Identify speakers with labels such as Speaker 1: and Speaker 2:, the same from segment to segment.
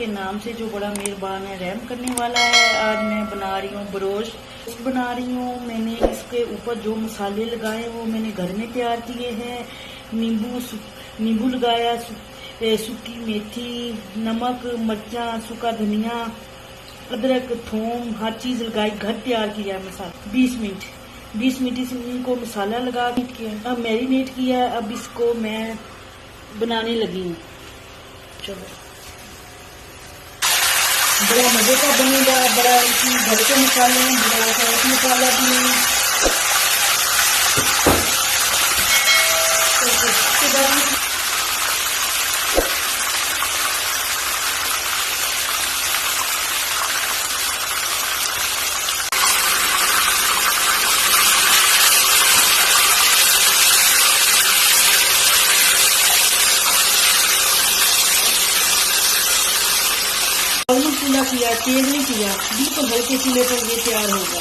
Speaker 1: के नाम से जो बड़ा मेहरबान है, रहम करने वाला है। आज मैं बना रही हूँ ब्रोस्ट बना रही हूँ। मैंने इसके ऊपर जो मसाले लगाए वो मैंने घर में तैयार किए हैं। नींबू लगाया, सूखी मेथी, नमक, मिर्चा, सूखा धनिया, अदरक, थूम, हर चीज लगाई, घर तैयार किया मसाला। 20 मिनट इनको मसाला लगा किया, अब मैरिनेट किया। अब इसको मैं बनाने लगी हूँ। चलो, बड़ा मजे का बनेगा, बड़ा इसमें घर के मसाले हैं, बड़ा सा मसाला भी है। उसके बाद चूल्हा किया, तेल नहीं किया, बिल्कुल हल्के चूल्हे पर ये तैयार होगा।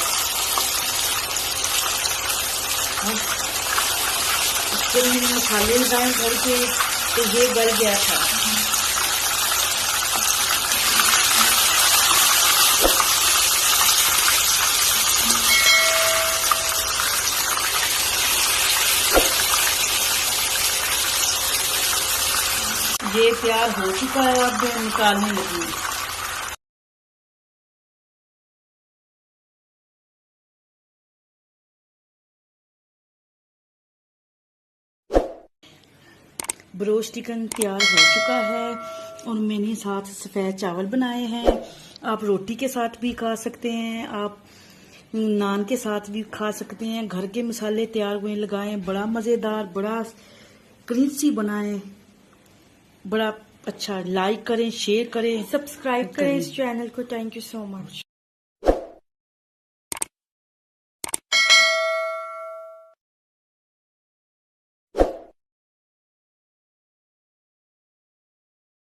Speaker 1: इसके मैंने मसाले लगाए घर के, तो ये गल गया था। ये तैयार हो चुका है, अब मैं निकालने लगी हूँ। ब्रोस्ट चिकन तैयार हो चुका है और मैंने साथ सफ़ेद चावल बनाए हैं। आप रोटी के साथ भी खा सकते हैं, आप नान के साथ भी खा सकते हैं। घर के मसाले तैयार हुए लगाएं, बड़ा मज़ेदार, बड़ा क्रंची बनाएं, बड़ा अच्छा। लाइक करें, शेयर करें,
Speaker 2: सब्सक्राइब करें इस चैनल को। Thank you so much.